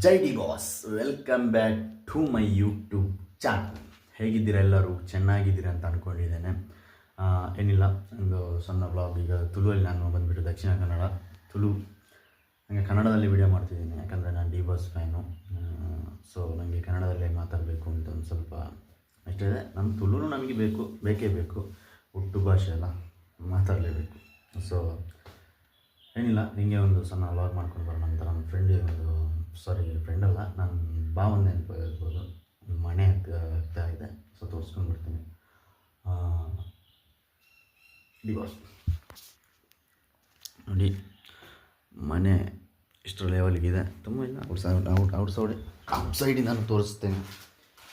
Jai D boss, welcome back to my YouTube channel. ಹೇಗಿದ್ದೀರಾ ಎಲ್ಲರೂ? ಚೆನ್ನಾಗಿದ್ದೀರಾ ಅಂತ ಅಂದ್ಕೊಂಡಿದ್ದೇನೆ. ಏನಿಲ್ಲ, ಒಂದು ಸಣ್ಣ ಬ್ಲಾಗ್. ಈಗ ತುಳುವಲ್ಲಿ ನಾನು ಬಂದುಬಿಟ್ಟು ದಕ್ಷಿಣ ಕನ್ನಡ ತುಳು, ನನಗೆ ಕನ್ನಡದಲ್ಲಿ ವಿಡಿಯೋ ಮಾಡ್ತಿದ್ದೀನಿ. ಯಾಕಂದರೆ ನಾನು ಡಿ ಬಾಸ್ ಫ್ಯಾನು. ಸೊ ನನಗೆ ಕನ್ನಡದಲ್ಲೇ ಮಾತಾಡಬೇಕು ಅಂತ ಒಂದು ಸ್ವಲ್ಪ ಅಷ್ಟಿದೆ. ನಮ್ಮ ತುಳು ನಮಗೆ ಬೇಕೇ ಬೇಕು, ಹುಟ್ಟು ಭಾಷೆ ಎಲ್ಲ ಮಾತಾಡಲೇಬೇಕು. ಸೊ ಏನಿಲ್ಲ, ನಿಮಗೆ ಒಂದು ಸಣ್ಣ ವ್ಲಾಗ್ ಮಾಡ್ಕೊಂಡು ಬರೋಣ ಅಂತ. ನನ್ನ ಫ್ರೆಂಡಿಗೆ ಫ್ರೆಂಡಲ್ಲ, ನನ್ನ ಭಾವನ ನೆನಪಾಗಿರ್ಬೋದು. ಮನೆ ಆಗ್ತಾ ಇದೆ, ಸೊ ತೋರಿಸ್ಕೊಂಡು ಬಿಡ್ತೀನಿ. ಡಿವಾಸ್ ನೋಡಿ, ಮನೆ ಇಷ್ಟರ ಲೆವೆಲ್ಗಿದೆ. ತುಂಬ ಇಲ್ಲ, ಔಟ್ ಸೈಡಿಂದ ನಾನು ತೋರಿಸ್ತೇನೆ.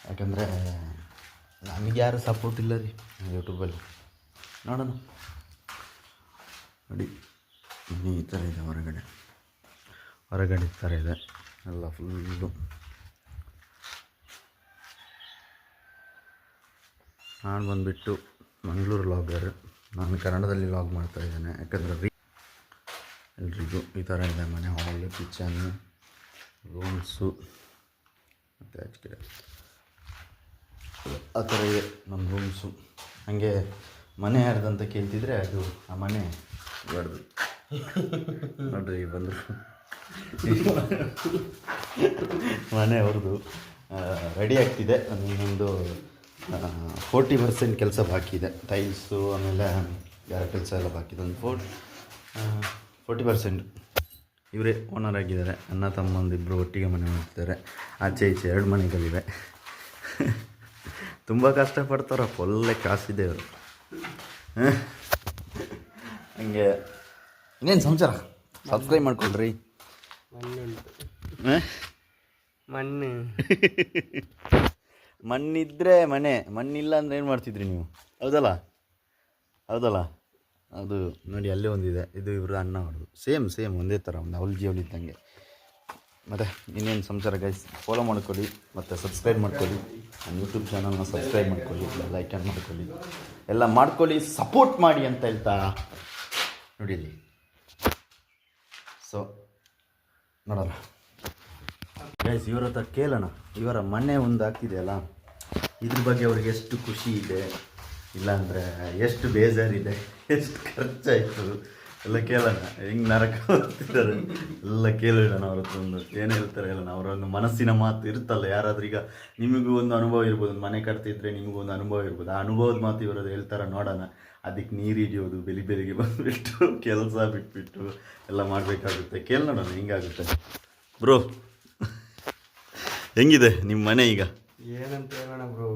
ಯಾಕಂದರೆ ನಮಗೆ ಯಾರು ಸಪೋರ್ಟ್ ಇಲ್ಲ ರೀ ಯೂಟ್ಯೂಬಲ್ಲಿ. ನೋಡೋಣ ನೋಡಿ, ಮನೆ ಈ ಥರ ಇದೆ. ಹೊರಗಡೆ ಈ ಥರ ಇದೆ ಎಲ್ಲ ಫುಲ್ಲು. ನಾನು ಬಂದುಬಿಟ್ಟು ಮಂಗಳೂರು ವ್ಲಾಗರ್. ನಾನು ಕನ್ನಡದಲ್ಲಿ ವ್ಲಾಗ್ ಮಾಡ್ತಾಯಿದ್ದೇನೆ. ಯಾಕಂದರೆ ಎಲ್ರಿಗೂ ಈ ಥರ ಇದೆ ಮನೆ. ಹಾಲು, ಕಿಚನ್ನು, ರೂಮ್ಸು ಮತ್ತು ಆಚೆ ಆ ಥರ ಇದೆ ನಮ್ಮ ರೂಮ್ಸು. ಹಾಗೆ ಮನೆ ಯಾರ್ದಂತ ಕೇಳ್ತಿದ್ರೆ ಅದು ಆ ಮನೆ ಬಡ್ದು ನೋಡ್ರಿ ಬಂದರು. ಮನೆ ಅವ್ರದ್ದು ರೆಡಿ ಆಗ್ತಿದೆ. ಇನ್ನೊಂದು 40% ಕೆಲಸ ಬಾಕಿ ಇದೆ. ಟೈಲ್ಸು ಆಮೇಲೆ ಬೇರೆ ಕೆಲಸ ಎಲ್ಲ ಬಾಕಿ ಇದೆ. ಒಂದು 40% ಇವರೇ ಓನರ್ ಆಗಿದ್ದಾರೆ. ಅಣ್ಣ ತಮ್ಮಂದಿಬ್ಬರು ಒಟ್ಟಿಗೆ ಮನೆ ಮಾಡ್ತಿದ್ದಾರೆ. ಆಚೆ ಈಚೆ 2 ಮನೆಗಳಿವೆ. ತುಂಬ ಕಷ್ಟಪಡ್ತಾರಪ್ಪ, ಒಳ್ಳೆ ಕಾಸಿದೆ ಅವರು. ಹಂಗೆ ಇನ್ನೇನು ಸಮಾಚಾರ? ಸಬ್ಸ್ಕ್ರೈಬ್ ಮಾಡ್ಕೊಳ್ರಿ. ಮಣ್ಣಿದ್ರೆ ಮನೆ, ಮಣ್ಣಿಲ್ಲ ಅಂದರೆ ಏನು ಮಾಡ್ತಿದ್ರಿ ನೀವು? ಹೌದಲ್ಲ ಅದು ನೋಡಿ, ಅಲ್ಲೇ ಒಂದಿದೆ. ಇದು ಇವರು ಅಣ್ಣ ಅವ್ರದ್ದು. ಸೇಮ್ ಒಂದೇ ಥರ, ಒಂದು ಅವಳಿ ಇದ್ದಂಗೆ. ಮತ್ತು ಇನ್ನೇನು ಸಮಾಚಾರ ಗೈಸ್? ಫಾಲೋ ಮಾಡ್ಕೊಳ್ಳಿ ಮತ್ತು ಸಬ್ಸ್ಕ್ರೈಬ್ ಮಾಡ್ಕೊಳ್ಳಿ. ನನ್ನ ಯೂಟ್ಯೂಬ್ ಚಾನಲ್ನ ಸಬ್ಸ್ಕ್ರೈಬ್ ಮಾಡ್ಕೊಳ್ಳಿ, ಲೈಕ್ ಮಾಡ್ಕೊಳ್ಳಿ, ಎಲ್ಲ ಮಾಡ್ಕೊಳ್ಳಿ, ಸಪೋರ್ಟ್ ಮಾಡಿ ಅಂತ ಹೇಳ್ತಾ ನೋಡಿ. ಸೊ ನೋಡೋಣ ಗೈಸ್, ಇವರ ಹತ್ರ ಕೇಳೋಣ. ಇವರ ಮನೆ ಒಂದು ಆಗ್ತಿದೆಯಲ್ಲ, ಇದ್ರ ಬಗ್ಗೆ ಅವ್ರಿಗೆ ಎಷ್ಟು ಖುಷಿ ಇದೆ, ಇಲ್ಲಾಂದರೆ ಎಷ್ಟು ಬೇಜಾರಿದೆ, ಎಷ್ಟು ಖರ್ಚಾಯಿತು ಎಲ್ಲ ಕೇಳೋಣ. ಹೆಂಗೆ ನರಕ ಹೋಗ್ತಿದ್ದಾರೆ ಎಲ್ಲ ಕೇಳೋಣ ಅವ್ರ ಹತ್ರ. ಒಂದು ಏನು ಹೇಳ್ತಾರೆ ಹೇಳೋಣ. ಅವರೊಂದು ಮನಸ್ಸಿನ ಮಾತು ಇರುತ್ತಲ್ಲ. ಯಾರಾದ್ರೂ ಈಗ ನಿಮಗೂ ಒಂದು ಅನುಭವ ಇರ್ಬೋದು, ಮನೆ ಕಟ್ತಿದ್ರೆ ನಿಮಗೂ ಒಂದು ಅನುಭವ ಇರ್ಬೋದು. ಆ ಅನುಭವದ ಮಾತು ಇವರದ್ದು ಹೇಳ್ತಾರೆ, ನೋಡೋಣ. ಅದಕ್ಕೆ ನೀರು ಹಿಡಿಯೋದು, ಬೆಳಿಗ್ಗೆ ಬಂದುಬಿಟ್ಟು ಕೆಲಸ ಬಿಟ್ಬಿಟ್ಟು ಎಲ್ಲ ಮಾಡಬೇಕಾಗುತ್ತೆ. ಕೇಳಿ ನೋಡೋಣ ಹೆಂಗಾಗುತ್ತೆ. ಬ್ರೋ, ಹೆಂಗಿದೆ ನಿಮ್ಮ ಮನೆ ಈಗ? ಏನಂತ ಹೇಳೋಣ ಬ್ರೋ,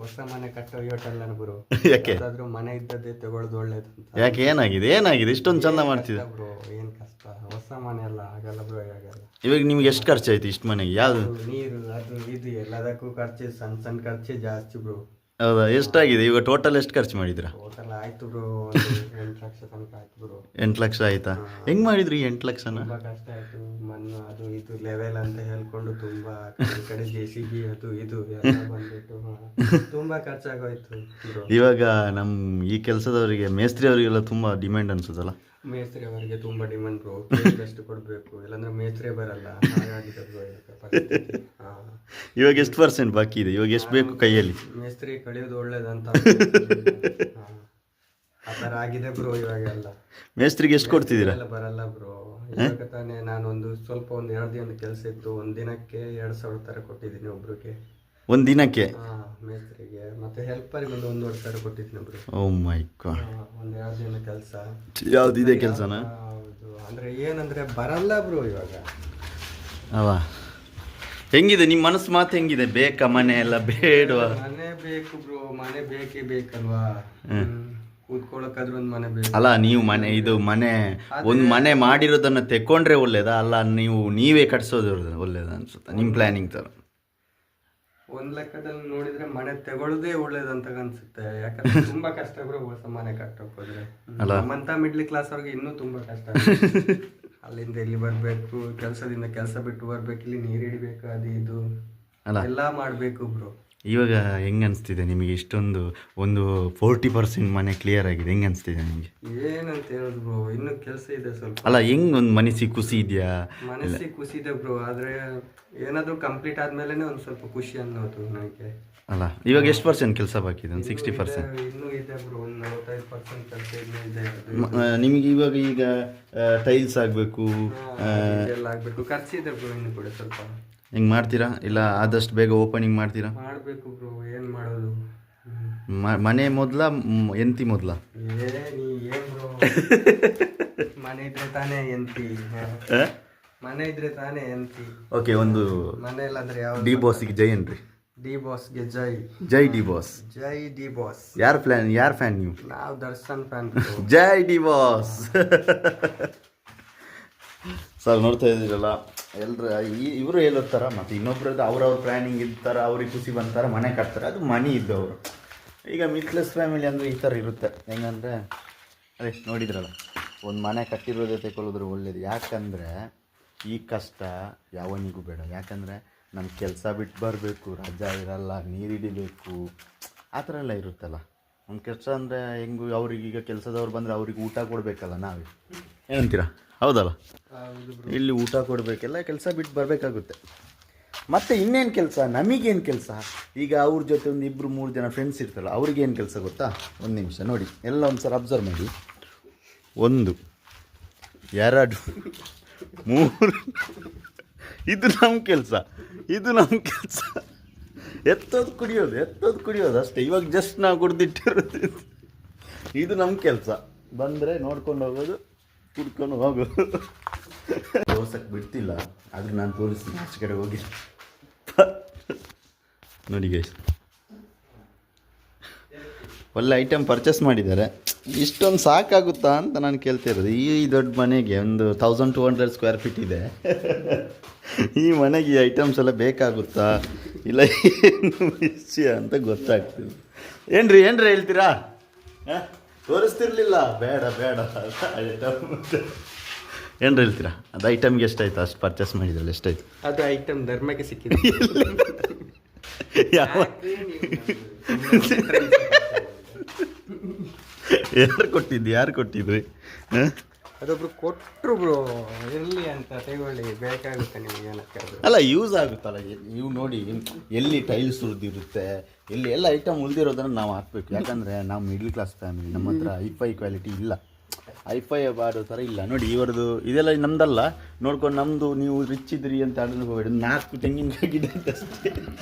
ಹೊಸ ಮನೆ ಕಟ್ಟೋ ಯೋಟಲ್ಲ ಬ್ರೋ. ಯಾಕೆ ಮನೆ ಇದ್ದದ್ದೇ ತಗೊಳ್ಳೋದು ಒಳ್ಳೇದು ಅಂತ. ಯಾಕೆ ಏನಾಗಿದೆ ಇಷ್ಟೊಂದು ಚಂದ ಮಾಡ್ತಿದ್ದೆ ಬ್ರೋ? ಏನು ಕಷ್ಟ, ಹೊಸ ಮನೆ ಎಲ್ಲ ಆಗಲ್ಲ ಬ್ರೋ, ಆಗಲ್ಲ. ಇವಾಗ ನಿಮ್ಗೆ ಎಷ್ಟು ಖರ್ಚಾಯ್ತು ಇಷ್ಟು ಮನೆಗೆ? ಯಾವುದು ನೀರು ಅದು ಇದು ಎಲ್ಲದಕ್ಕೂ ಖರ್ಚು, ಸಣ್ಣ ಖರ್ಚೆ ಜಾಸ್ತಿ ಬ್ರೋ. ಹೌದಾ? ಎಷ್ಟಾಗಿದೆ ಇವಾಗ? ಟೋಟಲ್ ಎಷ್ಟು ಖರ್ಚು ಮಾಡಿದ್ರಾ? ಟೋಟಲ್ ಆಯ್ತು ಬ್ರೋ, 8 ಲಕ್ಷ ತನಕ ಆಯ್ತು ಬ್ರೋ. 8 ಲಕ್ಷ ಆಯ್ತಾ? ಹೆಂಗ್ ಮಾಡಿದ್ರಿ 8 ಲಕ್ಷನ? ತುಂಬಾ ಕಷ್ಟ ಆಯ್ತು. ಮಣ್ಣು ಅದು ಇದು ಲೆವೆಲ್ ಅಂತ ಹೇಳ್ಕೊಂಡು ತುಂಬಾ ಕಡೆ JCB ಅದು ಇದು ಎಲ್ಲ ಬಂದ್ಬಿಟ್ಟು ತುಂಬಾ ಖರ್ಚಾಗೋಯ್ತು ಬ್ರೋ. ಇವಾಗ ನಮ್ಮ ಈ ಕೆಲಸದವರಿಗೆ, ಮೇಸ್ತ್ರಿ ಅವರಿಗೆಲ್ಲ ತುಂಬಾ ಡಿಮ್ಯಾಂಡ್ ಅನ್ಸುತ್ತಲ್ಲ? ಮೇಸ್ತ್ರಿ ಅವರಿಗೆ ತುಂಬಾ ಡಿಮ್ಯಾಂಡ್ ಬ್ರೋ. ಎಷ್ಟು ಕೊಡ್ಬೇಕು, ಇಲ್ಲಾಂದ್ರೆ ಮೇಸ್ತ್ರಿ ಬರಲ್ಲ. ಹಾಗಾಗಿದೆ ಬ್ರೋ ಇವಾಗ ಎಷ್ಟು % ಬಾಕಿ ಇದೆ? ಇವಾಗ ಎಷ್ಟು ಬೇಕು ಕೈಯಲ್ಲಿ? ಮೇಸ್ತ್ರಿ ಕಳಿಯೋದು ಒಳ್ಳೇದಂತ ಆ ಥರ ಆಗಿದೆ ಬ್ರೋ ಇವಾಗೆಲ್ಲ. ಮೇಸ್ತ್ರಿಗೆ ಎಷ್ಟು ಕೊಡ್ತಿದ್ದೀರಾ? ಬರಲ್ಲ ಬ್ರೋ. ಇವಾಗ ತಾನೇ ನಾನು ಸ್ವಲ್ಪ ಒಂದು 2 ದಿನದ ಕೆಲಸ ಇತ್ತು. ಒಂದು ದಿನಕ್ಕೆ 2,000 ಥರ ಕೊಟ್ಟಿದ್ದೀನಿ ಒಬ್ರಿಗೆ. ಒಂದು ದಿನಕ್ಕೆ? ಮೇಸ್ತ್ರಿಗೆ ಮತ್ತೆ ಹೆಲ್ಪರಿಗೆ ಒಂದು 1,500 ಥರ ಕೊಟ್ಟಿದ್ದೀನಿ ಬ್ರೋ. ಓ ಮೈ ಗಾಡ್. ಒಂದು 2 ದಿನ ಕೆಲಸ. ಯಾವ್ದಿದೆ ಕೆಲಸನ? ಹೌದು, ಅಂದ್ರೆ ಏನಂದ್ರೆ ಬರಲ್ಲ ಬ್ರೋ ಇವಾಗ. ಅವಾ ಹೆಂಗಿದೆ ನಿಮ್ಮ ಮನಸ್ಸು ಮಾತು? ಹೆಂಗಿದೆ? ಬೇಕಾ ಮನೆ ಎಲ್ಲ ಬೇಡವಾ? ಮನೆ ಬೇಕು ಬ್ರೋ, ಮನೆ ಬೇಕೇ ಬೇಕಲ್ವಾ. ಕೂತ್ಕೊಳ್ಳೋಕಾದ್ರೂ ಒಂದು ಮನೆ ಬೇಕು. ಅಲ್ಲ, ನೀವು ಒಂದು ಮನೆ ಮಾಡಿರೋದನ್ನ ತೆಕ್ಕೊಂಡ್ರೆ ಒಳ್ಳೇದಾ, ಅಲ್ಲ ನೀವೇ ಕಟ್ಸೋದು ಒಳ್ಳೇದಾ ಅನ್ಸುತ್ತಾ ನಿಮ್ಮ ಪ್ಲಾನಿಂಗ್ ತರ? ಒಂದ್ ಲೆಕ್ಕದಲ್ಲಿ ನೋಡಿದ್ರೆ ಮನೆ ತಗೊಳ್ಳೋದೇ ಒಳ್ಳೇದಂತ ಅನ್ಸುತ್ತೆ. ಯಾಕಂದ್ರೆ ತುಂಬಾ ಕಷ್ಟ ಬ್ರೋ ಹೊಸ ಮನೆ ಕಟ್ಟೋಕ್ ಹೋದ್ರೆ. ನಮ್ಮಂತ ಮಿಡ್ಲ್ ಕ್ಲಾಸ್ ಅವ್ರಿಗೆ ಇನ್ನೂ ತುಂಬಾ ಕಷ್ಟ. ಅಲ್ಲಿಂದ ಇಲ್ಲಿ ಬರ್ಬೇಕು, ಕೆಲಸ ಬಿಟ್ಟು ಬರ್ಬೇಕು, ಇಲ್ಲಿ ನೀರು ಹಿಡಿಬೇಕು, ಅದು ಇದು ಎಲ್ಲ ಮಾಡ್ಬೇಕು ಬ್ರೋ. ಇವಾಗ ಹೆಂಗೆ ಅನಿಸ್ತಿದೆ ನಿಮಗೆ? ಇಷ್ಟೊಂದು ಒಂದು 40% ಮನೆ ಕ್ಲಿಯರ್ ಆಗಿದೆ, ಹೆಂಗೆ ಅನಿಸ್ತಿದೆ ನಿಮಗೆ? ಏನಂತ ಹೇಳೋದು ಬ್ರೋ, ಇನ್ನೂ ಕೆಲಸ ಇದೆ ಸ್ವಲ್ಪ. ಅಲ್ಲ, ಹೆಂಗೆ ಒಂದು ಮನಸ್ಸಿಗೆ ಖುಷಿ ಇದೆಯಾ? ಮನಸ್ಸಿಗೆ ಖುಷಿ ಇದೆ ಬ್ರೋ, ಆದರೆ ಏನಾದರೂ ಕಂಪ್ಲೀಟ್ ಆದ್ಮೇಲೆ ಒಂದು ಸ್ವಲ್ಪ ಖುಷಿ ಅನ್ನೋದು ನನಗೆ. ಅಲ್ಲ, ಇವಾಗ ಎಷ್ಟು ಪರ್ಸೆಂಟ್ ಕೆಲಸ ಬಾಕಿ ಇದೆ? ಒಂದು 60%. ಇನ್ನೂ ಇದೆ ಬ್ರೋ, ಒಂದು 45% ಕೆಲಸ ಇನ್ನೂ ಇದೆ. ನಿಮಗೆ ಈಗ ಟೈಲ್ಸ್ ಆಗಬೇಕು, ಎಲ್ಲ ಆಗಬೇಕು, ಖರ್ಚಿದೆ ಬ್ರೋ ಇನ್ನೂ ಕೂಡ ಸ್ವಲ್ಪ. ಹೆಂಗೆ ಮಾಡ್ತೀರಾ? ಇಲ್ಲ ಆದಷ್ಟು ಬೇಗ ಓಪನಿಂಗ್ ಮಾಡ್ತೀರಾ? ಮಾಡಬೇಕು ಬ್ರೋ, ಏನು ಮಾಡೋದು. ಮನೆ ಮೊದಲ ಎಂತಿ ಮೊದಲ? ನೀ ಏನು ಬ್ರೋ, ಮನೆ ಇದ್ರೆ ತಾನೇ ಎಂತಿ, ಮನೆ ಇದ್ರೆ ತಾನೇ ಎಂತಿ. ಓಕೆ, ಒಂದು ಮನೆ ಇಲ್ಲಾಂದ್ರೆ ಯಾವ ಡಿ ಬಾಸ್ಗೆ ಜೈ ಅನ್ರಿ. ಡಿ ಬಾಸ್ಗೆ ಜೈ. ಜೈ ಡಿ ಬಾಸ್. ಜೈ ಡಿ ಬಾಸ್. ಯಾರ ಫ್ಯಾನ್ ನೀವು? ನಾವು ದರ್ಶನ್ ಫ್ಯಾನ್. ಜೈ ಡಿ ಬಾಸ್. ಸರ್, ನೋಡ್ತಾ ಇದ್ದೀರಲ್ಲ ಎಲ್ಲರೂ ಇವರು ಹೇಳುತ್ತಾರ, ಮತ್ತು ಇನ್ನೊಬ್ರದ್ದು ಅವ್ರವ್ರ ಪ್ಲ್ಯಾನಿಂಗ್ ಇರ್ತಾರೆ, ಅವ್ರಿಗೆ ಖುಷಿ ಬಂತಾರೆ, ಮನೆ ಕಟ್ತಾರೆ, ಅದು ಮನಿ ಇದ್ದವರು. ಈಗ ಮಿಡ್ಲ್ ಫ್ಯಾಮಿಲಿ ಅಂದರೆ ಈ ಥರ ಇರುತ್ತೆ. ಹೆಂಗಂದರೆ ಅದೇ ನೋಡಿದ್ರಲ್ಲ, ಒಂದು ಮನೆ ಕಟ್ಟಿರೋದೇ ತಗೊಳ್ಳೋದ್ರೆ ಒಳ್ಳೇದು. ಯಾಕಂದರೆ ಈ ಕಷ್ಟ ಯಾವನಿಗೂ ಬೇಡ. ಯಾಕಂದರೆ ನಮ್ಮ ಕೆಲಸ ಬಿಟ್ಟು ಬರಬೇಕು, ರಜಾ ಇರಲ್ಲ, ನೀರು ಹಿಡಿಬೇಕು, ಆ ಥರ ಎಲ್ಲ ಇರುತ್ತಲ್ಲ. ನಮ್ಮ ಕೆಲಸ ಅಂದರೆ ಹೆಂಗೂ ಅವ್ರಿಗೀಗ ಕೆಲಸದವ್ರು ಬಂದರೆ ಅವ್ರಿಗೆ ಊಟ ಕೊಡಬೇಕಲ್ಲ ನಾವೇ, ಏನಂತೀರಾ? ಹೌದಲ್ಲ? ಇಲ್ಲಿ ಊಟ ಕೊಡಬೇಕೆಲ್ಲ, ಕೆಲಸ ಬಿಟ್ಟು ಬರಬೇಕಾಗುತ್ತೆ. ಮತ್ತು ಇನ್ನೇನು ಕೆಲಸ, ನಮಗೇನು ಕೆಲಸ? ಈಗ ಅವ್ರ ಜೊತೆ ಒಂದು 2-3 ಜನ ಫ್ರೆಂಡ್ಸ್ ಇರ್ತಾರಲ್ಲ, ಅವ್ರಿಗೇನು ಕೆಲಸ ಗೊತ್ತಾ? ಒಂದು ನಿಮಿಷ ನೋಡಿ, ಎಲ್ಲ ಒಂದು ಸಲ ಅಬ್ಸರ್ವ್ ಮಾಡಿ. 1 2 3 ಇದು ನಮ್ಮ ಕೆಲಸ, ಇದು ನಮ್ಮ ಕೆಲಸ. ಎತ್ತೋದು ಕುಡಿಯೋದು ಅಷ್ಟೇ. ಇವಾಗ ಜಸ್ಟ್ ನಾವು ಕುಡ್ದಿಟ್ಟಿರೋದು, ಇದು ನಮ್ಮ ಕೆಲಸ. ಬಂದರೆ ನೋಡ್ಕೊಂಡು ಹೋಗೋದು, ಕುಡ್ಕೊಂಡು ಹೋಗೋದು. ತೋರ್ಸಕ್ಕೆ ಬಿಡ್ತಿಲ್ಲ, ಆದ್ರೆ ನಾನು ತೋರಿಸ್ತೀನಿ ಆಚೆ ಕಡೆ ಹೋಗಿ. ನೋಡಿ ಗೈಸ್, ಒಳ್ಳೆ ಐಟಮ್ ಪರ್ಚೇಸ್ ಮಾಡಿದ್ದಾರೆ. ಇಷ್ಟೊಂದು ಸಾಕಾಗುತ್ತಾ ಅಂತ ನಾನು ಕೇಳ್ತಿರೋದು. ಈ ದೊಡ್ಡ ಮನೆಗೆ ಒಂದು 1200 ಸ್ಕ್ವೇರ್ ಫೀಟ್ ಇದೆ. ಈ ಮನೆಗೆ ಈ ಐಟಮ್ಸ್ ಎಲ್ಲ ಬೇಕಾಗುತ್ತಾ ಇಲ್ಲ ಏನು ವಿಷಯ ಅಂತ ಗೊತ್ತಾಗ್ತಿಲ್ಲ. ಏನ್ರಿ ಹೇಳ್ತೀರಾ? ತೋರಿಸ್ತಿರ್ಲಿಲ್ಲ, ಬೇಡ ಐಟಮ್ ಏನು ಹೇಳ್ತೀರಾ? ಅದು ಐಟಮ್ಗೆ ಎಷ್ಟಾಯ್ತು? ಅಷ್ಟು ಪರ್ಚೇಸ್ ಮಾಡಿದ್ರಲ್ಲ, ಎಷ್ಟಾಯ್ತು? ಅದು ಐಟಮ್ ಧರ್ಮಕ್ಕೆ ಸಿಕ್ಕಿದೆ. ಯಾರು ಕೊಟ್ಟಿದ್ರಿ? ಅದೊಬ್ರು ಕೊಟ್ಟರು ಬ್ರೋ, ಇರಲಿ ಅಂತ ತಗೊಳ್ಳಿ, ಬೇಕಾಗುತ್ತೆ ನಿಮಗೆ ಏನಕ್ಕೆ. ಅಲ್ಲ, ಯೂಸ್ ಆಗುತ್ತಲ್ಲ. ನೀವು ನೋಡಿ, ಎಲ್ಲಿ ಟೈಲ್ಸ್ ಉಳಿದಿರುತ್ತೆ, ಎಲ್ಲಿ ಎಲ್ಲ ಐಟಮ್ ಉಳಿದಿರೋದನ್ನು ನಾವು ಹಾಕ್ಬೇಕು. ಯಾಕಂದರೆ ನಾವು ಮಿಡ್ಲ್ ಕ್ಲಾಸ್ ಫ್ಯಾಮಿಲಿ, ನಮ್ಮ ಹತ್ರ ಹೈಫೈ ಕ್ವಾಲಿಟಿ ಇಲ್ಲ, ಹೈಫೈ ಮಾಡೋ ಥರ ಇಲ್ಲ. ನೋಡಿ, ಇವರದು ಇದೆಲ್ಲ ನಮ್ದಲ್ಲ. ನೋಡ್ಕೊಂಡು ನಮ್ಮದು ನೀವು ರಿಚ್ ಇದ್ರಿ ಅಂತ ಆಡಲು ಹೋಗಬೇಡಿ. 4 ತೆಂಗಿನಕಾಯಿ ಗಿಡ ಅಷ್ಟೇ,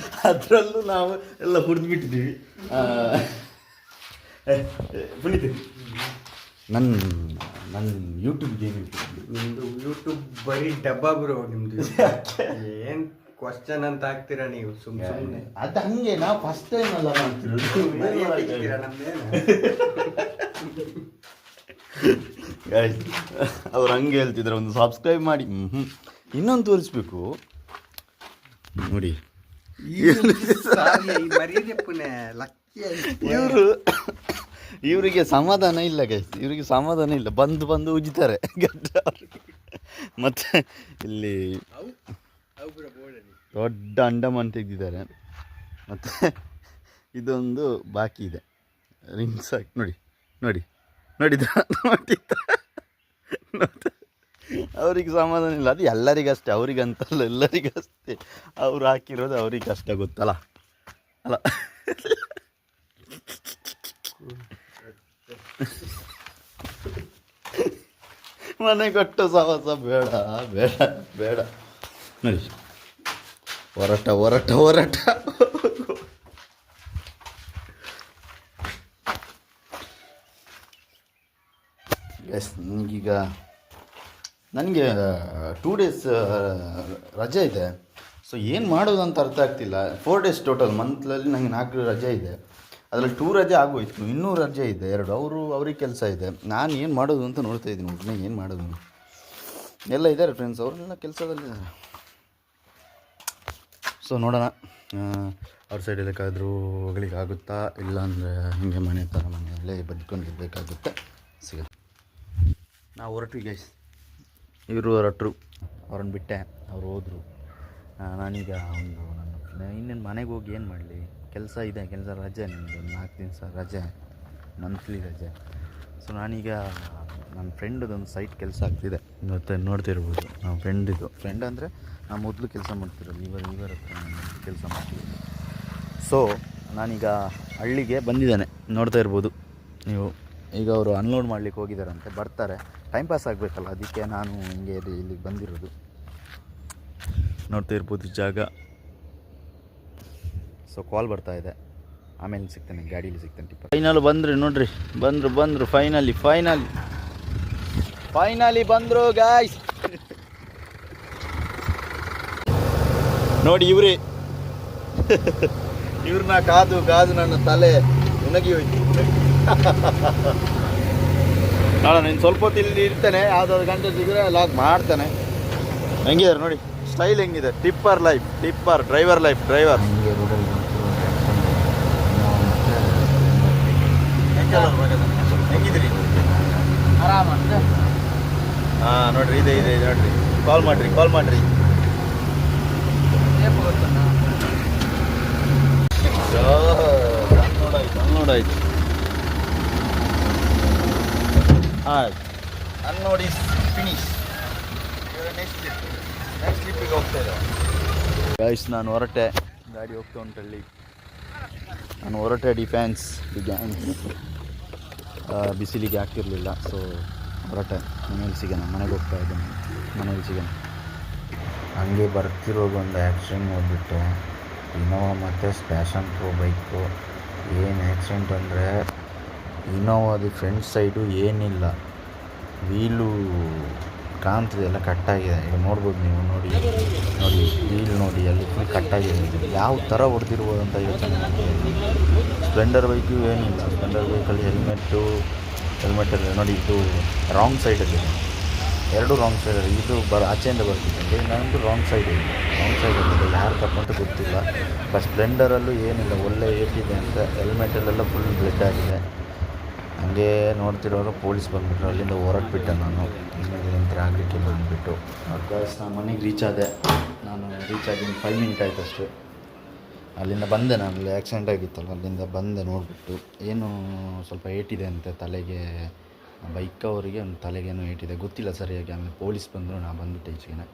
ಅದರಲ್ಲೂ ನಾವು ಎಲ್ಲ ಹುರಿದ್ಬಿಟ್ಟಿದ್ದೀವಿ. ಪುನೀತ್, ನನ್ನ ಯೂಟ್ಯೂಬ್ಗೆ ಏನಿತ್ತು? ನಿಮ್ಮದು ಯೂಟ್ಯೂಬ್ ಬರೀ ಡಬ್ಬ ಬ್ರೋ. ನಿಮ್ಮದು ಏನು ಕ್ವಶನ್ ಅಂತ ಹಾಕ್ತೀರಾ ನೀವು ಸುಮ್ಮನೆ? ಅದು ಹಂಗೆ, ನಾವು ಫಸ್ಟ್ ಟೈಮ್ ಅಲ್ಲ ಮಾಡ್ತಿರೋದು. ಅವ್ರು ಹಂಗೆ ಹೇಳ್ತಿದ್ರು, ಒಂದು ಸಬ್ಸ್ಕ್ರೈಬ್ ಮಾಡಿ. ಇನ್ನೊಂದು ತೋರಿಸ್ಬೇಕು ನೋಡಿ. ಇವರಿಗೆ ಸಮಾಧಾನ ಇಲ್ಲ ಗೈಸ್, ಇವರಿಗೆ ಸಮಾಧಾನ ಇಲ್ಲ. ಬಂದು ಉಜ್ಜಿತಾರೆ ಗಡ್ಡ. ಮತ್ತು ಇಲ್ಲಿ ದೊಡ್ಡ ಅಂಡಮಾನ್ ತೆಗೆದಿದ್ದಾರೆ. ಮತ್ತು ಇದೊಂದು ಬಾಕಿ ಇದೆ, ರಿಂಗ್ಸ್ ಹಾಕಿ ನೋಡಿದ ಅವ್ರಿಗೆ ಸಮಾಧಾನ ಇಲ್ಲ. ಅದು ಎಲ್ಲರಿಗಷ್ಟೇ, ಅವ್ರಿಗಂತಲ್ಲ, ಎಲ್ಲರಿಗಷ್ಟೇ. ಅವ್ರು ಹಾಕಿರೋದು ಅವ್ರಿಗಷ್ಟೇ, ಗೊತ್ತಲ್ಲ? ಅಲ್ಲ, ಮನೆ ಕಟ್ಟೋ ಸಾಹಸ ಬೇಡ. ನೋಡಿ, ಹೊರಟ ಎಸ್. ನನಗೆ 2 ಡೇಸ್ ರಜೆ ಇದೆ. ಸೊ ಏನು ಮಾಡೋದು ಅಂತ ಅರ್ಥ ಆಗ್ತಿಲ್ಲ. 4 ಡೇಸ್ ಟೋಟಲ್ ಮಂತ್ಲಲ್ಲಿ ನನಗೆ 4 ರಜೆ ಇದೆ. ಅದರಲ್ಲಿ 2 ರಜೆ ಆಗೋಯ್ತು, ಇನ್ನೂ ರಜೆ ಇದೆ 2. ಅವ್ರಿಗೆ ಕೆಲಸ ಇದೆ. ನಾನು ಏನು ಮಾಡೋದು ಅಂತ ನೋಡ್ತಾ ಇದ್ದೀನಿ. ಒಬ್ಬನೇ ಏನು ಮಾಡೋದು? ಎಲ್ಲ ಇದ್ದಾರೆ ಫ್ರೆಂಡ್ಸ್, ಅವರೆಲ್ಲ ಕೆಲಸದಲ್ಲಿದ್ದಾರೆ. ಸೊ ನೋಡೋಣ, ಅವ್ರ ಸೈಡ್ ಎಲ್ಲಕ್ಕಾದರೂ ಹೋಗ್ಲಿಕ್ಕೆ ಆಗುತ್ತಾ, ಇಲ್ಲಾಂದರೆ ಹೀಗೆ ಮನೆಯಲ್ಲೇ ಬದುಕೊಂಡಿರ್ಬೇಕಾಗುತ್ತೆ. ಸಿಗ ನಾವು ಹೊರಟ್ವಿ ಗೈಸ್. ಇವರು ಹೊರಟರು, ಅವ್ರನ್ನ ಬಿಟ್ಟೆ, ಅವ್ರು ಹೋದರು. ನಾನೀಗ ನನ್ನ ಇನ್ನೇನು ಮನೆಗೆ ಹೋಗಿ ಏನು ಮಾಡಲಿ, ಕೆಲಸ ಇದೆ, ಕೆಲಸ ರಜೆ ನಿಮ್ಮದು 4 ದಿವಸ ರಜೆ, ಮಂತ್ಲಿ ರಜೆ. ಸೊ ನಾನೀಗ ನನ್ನ ಫ್ರೆಂಡದೊಂದು ಸೈಟ್ ಕೆಲಸ ಆಗ್ತಿದೆ, ಇವತ್ತು ನೋಡ್ತಿರ್ಬೋದು. ನಮ್ಮ ಫ್ರೆಂಡ್ ಅಂದರೆ ನಾವು ಮೊದಲು ಕೆಲಸ ಮಾಡ್ತಿರೋದು, ಇವರ ಹತ್ರ ಕೆಲಸ ಮಾಡ್ತಿರೋದು. ಸೊ ನಾನೀಗ ಹಳ್ಳಿಗೆ ಬಂದಿದ್ದೇನೆ, ನೋಡ್ತಾ ಇರ್ಬೋದು ನೀವು. ಈಗ ಅವರು ಅನ್ಲೋಡ್ ಮಾಡ್ಲಿಕ್ಕೆ ಹೋಗಿದ್ದಾರಂತೆ, ಬರ್ತಾರೆ. ಟೈಮ್ ಪಾಸ್ ಆಗಬೇಕಲ್ಲ, ಅದಕ್ಕೆ ನಾನು ಹಿಂಗೆ ಇಲ್ಲಿಗೆ ಬಂದಿರೋದು. ನೋಡ್ತಾ ಇರ್ಬೋದು ಜಾಗ. ಸೊ ಕಾಲ್ ಬರ್ತಾ ಇದೆ, ಆಮೇಲೆ ಸಿಗ್ತೇನೆ, ಗಾಡೀಲಿ ಸಿಗ್ತೇನೆ. ಫೈನಲ್ ಬಂದ್ರಿ ನೋಡ್ರಿ, ಬಂದರು ಫೈನಲಿ ಬಂದರು ಗಾಯ್ಸ್. ನೋಡಿ ಇವ್ರನ್ನ ಕಾದು ನನ್ನ ತಲೆ ಉಣಗಿ ಹೋಯ್ತು. ನೋಡೋಣ, ಇನ್ನು ಸ್ವಲ್ಪ ಹೊತ್ತು ಇಲ್ಲಿ ಇರ್ತೇನೆ, ಯಾವುದಾದ್ರು ಗಂಟೆ ಸಿಗರೆ ಲಾಗ್ ಮಾಡ್ತಾನೆ. ಹೆಂಗಿದ್ದಾರೆ ನೋಡಿ, ಸ್ಟೈಲ್ ಹೆಂಗಿದೆ, ಡ್ರೈವರ್ ಲೈಫ್. ಹೆಂಗಿದ್ರಿ? ಆರಾಮ? ಹಾಂ ನೋಡ್ರಿ, ಇದೆ ನೋಡ್ರಿ. ಕಾಲ್ ಮಾಡಿರಿ. ನೋಡಾಯ್ತು. ನೋಡಿ ಫಿನಿಶ್. ನೆಕ್ಸ್ಟ್ ಟ್ರಿಪ್ಪಿಗೆ ಹೋಗ್ತಾ ಇದ್ದಾರೆ ಗೈಸ್. ನಾನು ಹೊರಟೆ, ಗಾಡಿ ಹೋಗ್ತಾ ಉಂಟಲ್ಲಿ. ನಾನು ಹೊರಟೆ ಡಿಫೆನ್ಸ್ ಬಿಸಿಲಿಗೆ ಆಗ್ತಿರಲಿಲ್ಲ. ಸೊ ಹೊರಟೆ, ಮನೇಲಿ ಸಿಗೋಣ, ಮನೆಗೆ ಹೋಗ್ತಾ ಇದ್ದೇನೆ, ಮನೇಲಿ ಸಿಗೋಣ. ಹಂಗೆ ಬರ್ತಿರೋದು ಒಂದು ಆ್ಯಕ್ಸಿಡೆಂಟ್ ನೋಡಿಬಿಟ್ಟು, ಇನೋವಾ ಮತ್ತು ಪ್ಯಾಷನ್ ಪ್ರೋ ಬೈಕು. ಏನು ಆ್ಯಕ್ಸಿಡೆಂಟ್ ಅಂದರೆ, ಇನೋವಾದ ಫ್ರಂಟ್ ಸೈಡು ಏನಿಲ್ಲ, ವೀಲು ಕಾಣ್ತಿದೆ, ಎಲ್ಲ ಕಟ್ಟಾಗಿದೆ. ಈಗ ನೋಡ್ಬೋದು ನೀವು, ನೋಡಿ ವೀಲ್ ನೋಡಿ, ಅಲ್ಲಿ ಫುಲ್ ಕಟ್ಟಾಗಿದೆ. ಯಾವ ಥರ ಹೊಡೆದಿರ್ಬೋದು ಅಂತ ಯೋಚನೆ ಮಾಡ್ತೀನಿ. ಸ್ಪ್ಲೆಂಡರ್ ಬೈಕು ಏನಿಲ್ಲ, ಸ್ಪ್ಲೆಂಡರ್ ಬೈಕಲ್ಲಿ ಹೆಲ್ಮೆಟಲ್ಲಿ ನೋಡಿ, ಇದು ರಾಂಗ್ ಸೈಡಲ್ಲಿದೆ, 2 ರಾಂಗ್ ಸೈಡಲ್ಲಿ. ಇದು ಆಚೆಯಿಂದ ಬರ್ತಿದ್ದಂತೆ, ಇನ್ನೊಂದು ರಾಂಗ್ ಸೈಡಲ್ಲಿದೆ. ಯಾರು ತಪ್ಪಂತ ಗೊತ್ತಿಲ್ಲ. ಬಟ್ ಸ್ಪ್ಲೆಂಡರಲ್ಲೂ ಏನಿಲ್ಲ, ಒಳ್ಳೆ ಏಟಿದೆ ಅಂತ. ಹೆಲ್ಮೆಟಲ್ಲೆಲ್ಲ ಫುಲ್ ಬ್ಲಡ್ ಆಗಿದೆ. ಹಂಗೆ ನೋಡ್ತಿರೋರು ಪೊಲೀಸ್ ಬಂದುಬಿಟ್ರು, ಅಲ್ಲಿಂದ ಹೊರಟ್ಬಿಟ್ಟೆ ನಾನು. ಇನ್ನೊಂದು ಆಗಲಿಕ್ಕಿಲ್ಲ ಅಂದ್ಬಿಟ್ಟು. ಗಾಯ್ಸ್, ನಾನು ಮನೆಗೆ ರೀಚ್ ಆದೆ. ನಾನು ರೀಚ್ ಆಗಿ 5 ಮಿನಿಟ್ ಆಯಿತು ಅಷ್ಟೇ. ಅಲ್ಲಿಂದ ಬಂದೆ, ನಾನು ಅಲ್ಲಿ ಆ್ಯಕ್ಸಿಡೆಂಟ್ ಆಗಿತ್ತಲ್ಲ, ಅಲ್ಲಿಂದ ಬಂದೆ. ನೋಡಿಬಿಟ್ಟು ಏನು ಸ್ವಲ್ಪ ಏಟಿದೆ ಅಂತೆ ತಲೆಗೆ, ಬೈಕ್ ಅವರಿಗೆ ಒಂದು ತಲೆಗೇನೋ ಏಟಿದೆ, ಗೊತ್ತಿಲ್ಲ ಸರಿಯಾಗಿ. ಆಮೇಲೆ ಪೊಲೀಸ್ ಬಂದರು, ನಾನು ಬಂದುಬಿಟ್ಟೆ ಈಚೆಗೆ.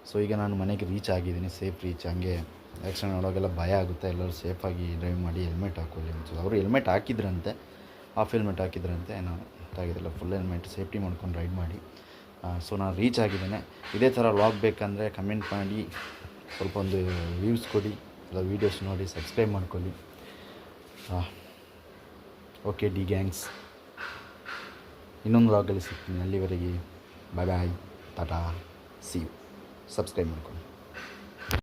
ಸೊ ಈಗ ನಾನು ಮನೆಗೆ ರೀಚ್ ಆಗಿದ್ದೀನಿ, ಸೇಫ್ ರೀಚ್. ಹಂಗೆ ಆ್ಯಕ್ಸಿಡೆಂಟ್ ನೋಡೋಗೆಲ್ಲ ಭಯ ಆಗುತ್ತೆ. ಎಲ್ಲರೂ ಸೇಫಾಗಿ ಡ್ರೈವ್ ಮಾಡಿ, ಹೆಲ್ಮೆಟ್ ಹಾಕೊಳ್ಳಿ ಅಂತ. ಅವರು ಹೆಲ್ಮೆಟ್ ಹಾಕಿದ್ರಂತೆ, ಹಾಫ್ ಹೆಲ್ಮೆಟ್ ಹಾಕಿದ್ರಂತೆ, ಏನೋ ಗೊತ್ತಾಗಿದ್ದಿಲ್ಲ. ಫುಲ್ ಹೆಲ್ಮೆಟ್ ಸೇಫ್ಟಿ ಮಾಡ್ಕೊಂಡು ರೈಡ್ ಮಾಡಿ. ಸೊ ನಾನು ರೀಚ್ ಆಗಿದ್ದೇನೆ. ಇದೇ ಥರ ವ್ಲಾಗ್ ಬೇಕಂದರೆ ಕಮೆಂಟ್ ಮಾಡಿ, ಸ್ವಲ್ಪ ಒಂದು ವ್ಯೂಸ್ ಕೊಡಿ, ಇಲ್ಲ ವೀಡಿಯೋಸ್ ನೋಡಿ ಸಬ್ಸ್ಕ್ರೈಬ್ ಮಾಡ್ಕೊಳ್ಳಿ. ಓಕೆ ಡಿ ಗ್ಯಾಂಗ್ಸ್, ಇನ್ನೊಂದು ವ್ಲಾಗಲ್ಲಿ ಸಿಗ್ತೀನಿ. ಅಲ್ಲಿವರೆಗೆ ಬಾಯ್, ಟಾಟಾ, ಸಿ ಯು. ಸಬ್ಸ್ಕ್ರೈಬ್ ಮಾಡ್ಕೊಳ್ಳಿ.